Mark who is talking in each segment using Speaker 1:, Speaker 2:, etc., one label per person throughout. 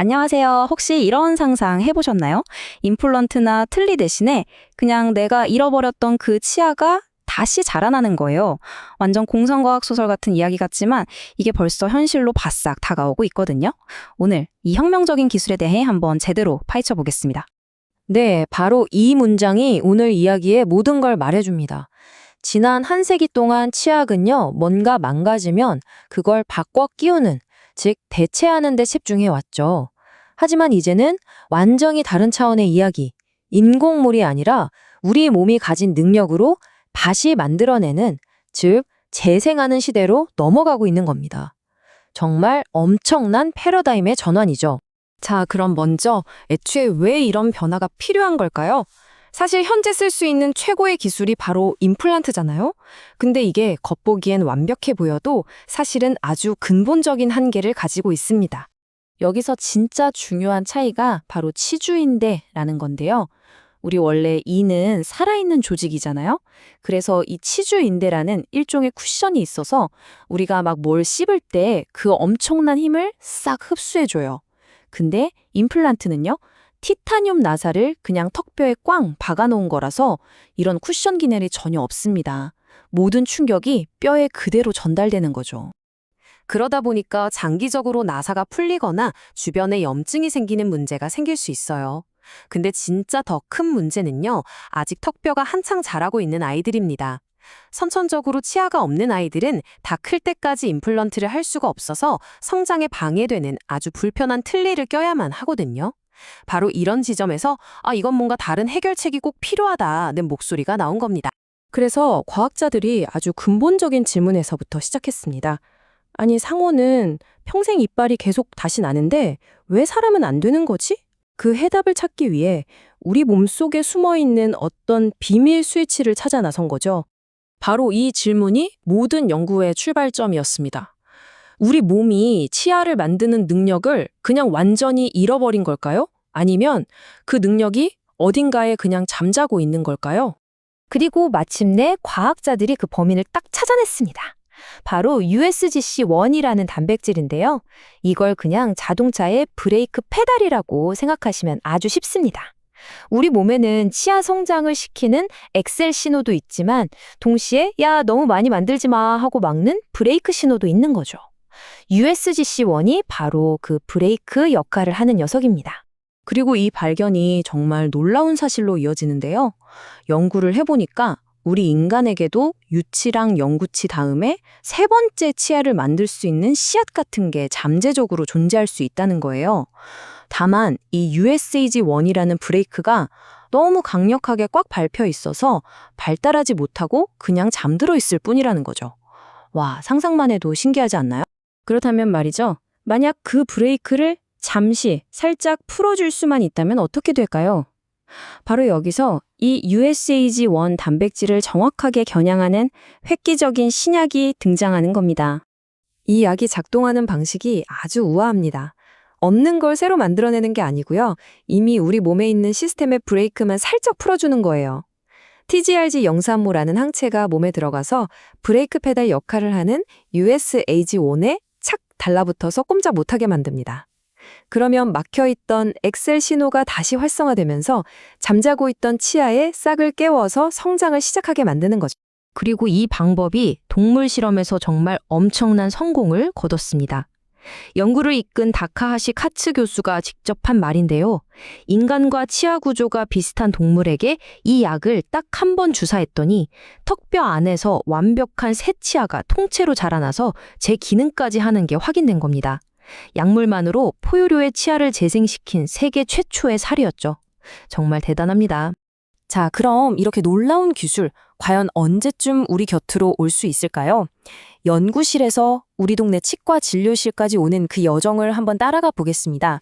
Speaker 1: 안녕하세요. 혹시 이런 상상 해보셨나요? 임플란트나 틀니 대신에 그냥 내가 잃어버렸던 그 치아가 다시 자라나는 거예요. 완전 공상과학 소설 같은 이야기 같지만 이게 벌써 현실로 바싹 다가오고 있거든요. 오늘 이 혁명적인 기술에 대해 한번 제대로 파헤쳐 보겠습니다.
Speaker 2: 네, 바로 이 문장이 오늘 이야기의 모든 걸 말해줍니다. 지난 한 세기 동안 치약은요, 뭔가 망가지면 그걸 바꿔 끼우는, 즉, 대체하는 데 집중해왔죠. 하지만 이제는 완전히 다른 차원의 이야기, 인공물이 아니라 우리 몸이 가진 능력으로 다시 만들어내는, 즉, 재생하는 시대로 넘어가고 있는 겁니다. 정말 엄청난 패러다임의 전환이죠.
Speaker 3: 자, 그럼 먼저 애초에 왜 이런 변화가 필요한 걸까요? 사실 현재 쓸 수 있는 최고의 기술이 바로 임플란트잖아요? 근데 이게 겉보기엔 완벽해 보여도 사실은 아주 근본적인 한계를 가지고 있습니다. 여기서 진짜 중요한 차이가 바로 치주인대라는 건데요. 우리 원래 이는 살아있는 조직이잖아요? 그래서 이 치주인대라는 일종의 쿠션이 있어서 우리가 막 뭘 씹을 때 그 엄청난 힘을 싹 흡수해줘요. 근데 임플란트는요, 티타늄 나사를 그냥 턱뼈에 꽝 박아놓은 거라서 이런 쿠션 기능이 전혀 없습니다. 모든 충격이 뼈에 그대로 전달되는 거죠. 그러다 보니까 장기적으로 나사가 풀리거나 주변에 염증이 생기는 문제가 생길 수 있어요. 근데 진짜 더 큰 문제는요, 아직 턱뼈가 한창 자라고 있는 아이들입니다. 선천적으로 치아가 없는 아이들은 다 클 때까지 임플란트를 할 수가 없어서 성장에 방해되는 아주 불편한 틀니를 껴야만 하거든요. 바로 이런 지점에서 이건 뭔가 다른 해결책이 꼭 필요하다는 목소리가 나온 겁니다. 그래서 과학자들이 아주 근본적인 질문에서부터 시작했습니다. 아니, 상어는 평생 이빨이 계속 다시 나는데 왜 사람은 안 되는 거지? 그 해답을 찾기 위해 우리 몸속에 숨어있는 어떤 비밀 스위치를 찾아 나선 거죠. 바로 이 질문이 모든 연구의 출발점이었습니다. 우리 몸이 치아를 만드는 능력을 그냥 완전히 잃어버린 걸까요? 아니면 그 능력이 어딘가에 그냥 잠자고 있는 걸까요?
Speaker 4: 그리고 마침내 과학자들이 그 범인을 딱 찾아냈습니다. 바로 USGC1이라는 단백질인데요. 이걸 그냥 자동차의 브레이크 페달이라고 생각하시면 아주 쉽습니다. 우리 몸에는 치아 성장을 시키는 엑셀 신호도 있지만 동시에 야, 너무 많이 만들지 마 하고 막는 브레이크 신호도 있는 거죠. USGC1이 바로 그 브레이크 역할을 하는 녀석입니다.
Speaker 2: 그리고 이 발견이 정말 놀라운 사실로 이어지는데요. 연구를 해보니까 우리 인간에게도 유치랑 영구치 다음에 세 번째 치아를 만들 수 있는 씨앗 같은 게 잠재적으로 존재할 수 있다는 거예요. 다만 이 USAG1이라는 브레이크가 너무 강력하게 꽉 밟혀 있어서 발달하지 못하고 그냥 잠들어 있을 뿐이라는 거죠. 와, 상상만 해도 신기하지 않나요? 그렇다면 말이죠. 만약 그 브레이크를 잠시 살짝 풀어줄 수만 있다면 어떻게 될까요? 바로 여기서 이 USAG1 단백질을 정확하게 겨냥하는 획기적인 신약이 등장하는 겁니다.
Speaker 3: 이 약이 작동하는 방식이 아주 우아합니다. 없는 걸 새로 만들어내는 게 아니고요. 이미 우리 몸에 있는 시스템의 브레이크만 살짝 풀어주는 거예요. TGRG 영산모라는 항체가 몸에 들어가서 브레이크 페달 역할을 하는 USAG1에 착 달라붙어서 꼼짝 못하게 만듭니다. 그러면 막혀있던 엑셀 신호가 다시 활성화되면서 잠자고 있던 치아에 싹을 깨워서 성장을 시작하게 만드는 거죠.
Speaker 2: 그리고 이 방법이 동물 실험에서 정말 엄청난 성공을 거뒀습니다. 연구를 이끈 다카하시 카츠 교수가 직접 한 말인데요. 인간과 치아 구조가 비슷한 동물에게 이 약을 딱 한 번 주사했더니 턱뼈 안에서 완벽한 새 치아가 통째로 자라나서 제 기능까지 하는 게 확인된 겁니다. 약물만으로 포유류의 치아를 재생시킨 세계 최초의 사례였죠. 정말 대단합니다.
Speaker 3: 자, 그럼 이렇게 놀라운 기술, 과연 언제쯤 우리 곁으로 올 수 있을까요? 연구실에서 우리 동네 치과 진료실까지 오는 그 여정을 한번 따라가 보겠습니다.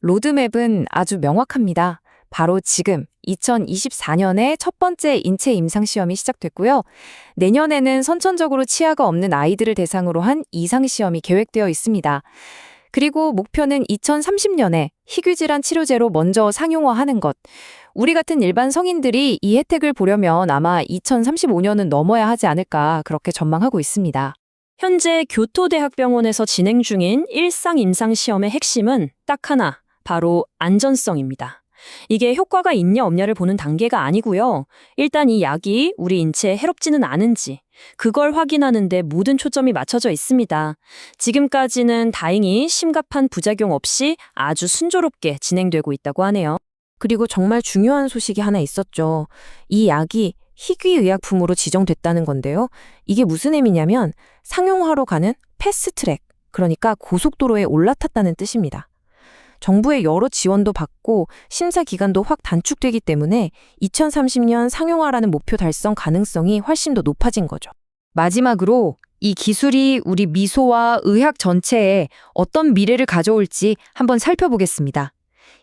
Speaker 3: 로드맵은 아주 명확합니다. 바로 지금 2024년에 첫 번째 인체 임상시험이 시작됐고요. 내년에는 선천적으로 치아가 없는 아이들을 대상으로 한 이상시험이 계획되어 있습니다. 그리고 목표는 2030년에 희귀질환 치료제로 먼저 상용화하는 것. 우리 같은 일반 성인들이 이 혜택을 보려면 아마 2035년은 넘어야 하지 않을까 그렇게 전망하고 있습니다.
Speaker 2: 현재 교토대학병원에서 진행 중인 일상 임상 시험의 핵심은 딱 하나, 바로 안전성입니다. 이게 효과가 있냐 없냐를 보는 단계가 아니고요. 일단 이 약이 우리 인체에 해롭지는 않은지 그걸 확인하는 데 모든 초점이 맞춰져 있습니다. 지금까지는 다행히 심각한 부작용 없이 아주 순조롭게 진행되고 있다고 하네요.
Speaker 3: 그리고 정말 중요한 소식이 하나 있었죠. 이 약이 희귀의약품으로 지정됐다는 건데요. 이게 무슨 의미냐면 상용화로 가는 패스트트랙, 그러니까 고속도로에 올라탔다는 뜻입니다. 정부의 여러 지원도 받고 심사 기간도 확 단축되기 때문에 2030년 상용화라는 목표 달성 가능성이 훨씬 더 높아진 거죠.
Speaker 5: 마지막으로 이 기술이 우리 미소와 의학 전체에 어떤 미래를 가져올지 한번 살펴보겠습니다.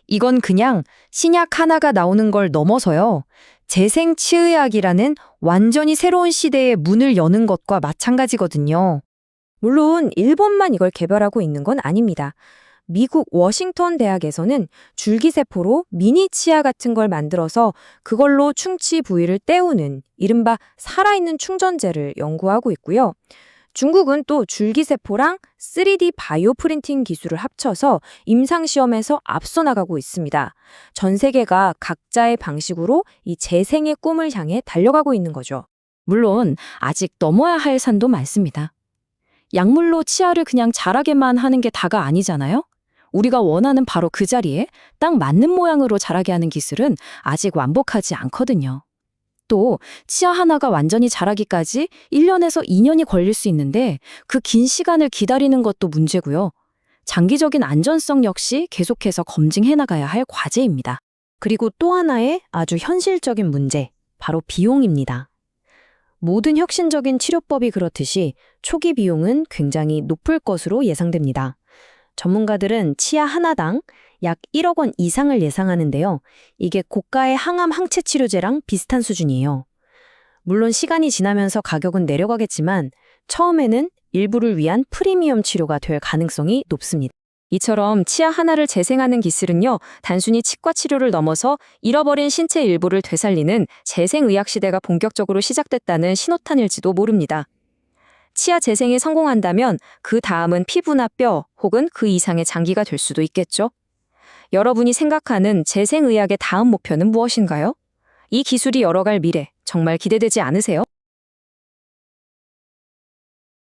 Speaker 5: 이건 그냥 신약 하나가 나오는 걸 넘어서요. 재생치의학이라는 완전히 새로운 시대의 문을 여는 것과 마찬가지거든요.
Speaker 4: 물론 일본만 이걸 개발하고 있는 건 아닙니다. 미국 워싱턴 대학에서는 줄기세포로 미니 치아 같은 걸 만들어서 그걸로 충치 부위를 때우는 이른바 살아있는 충전재를 연구하고 있고요. 중국은 또 줄기세포랑 3D 바이오 프린팅 기술을 합쳐서 임상시험에서 앞서 나가고 있습니다. 전 세계가 각자의 방식으로 이 재생의 꿈을 향해 달려가고 있는 거죠.
Speaker 2: 물론 아직 넘어야 할 산도 많습니다. 약물로 치아를 그냥 자라게만 하는 게 다가 아니잖아요? 우리가 원하는 바로 그 자리에 딱 맞는 모양으로 자라게 하는 기술은 아직 완벽하지 않거든요. 또 치아 하나가 완전히 자라기까지 1년에서 2년이 걸릴 수 있는데 그 긴 시간을 기다리는 것도 문제고요. 장기적인 안전성 역시 계속해서 검증해 나가야 할 과제입니다.
Speaker 3: 그리고 또 하나의 아주 현실적인 문제, 바로 비용입니다. 모든 혁신적인 치료법이 그렇듯이 초기 비용은 굉장히 높을 것으로 예상됩니다. 전문가들은 치아 하나당 약 1억 원 이상을 예상하는데요. 이게 고가의 항암 항체 치료제랑 비슷한 수준이에요. 물론 시간이 지나면서 가격은 내려가겠지만 처음에는 일부를 위한 프리미엄 치료가 될 가능성이 높습니다.
Speaker 1: 이처럼 치아 하나를 재생하는 기술은요, 단순히 치과 치료를 넘어서 잃어버린 신체 일부를 되살리는 재생의학 시대가 본격적으로 시작됐다는 신호탄일지도 모릅니다. 치아 재생이 성공한다면 그 다음은 피부나 뼈 혹은 그 이상의 장기가 될 수도 있겠죠. 여러분이 생각하는 재생의학의 다음 목표는 무엇인가요? 이 기술이 열어갈 미래, 정말 기대되지 않으세요?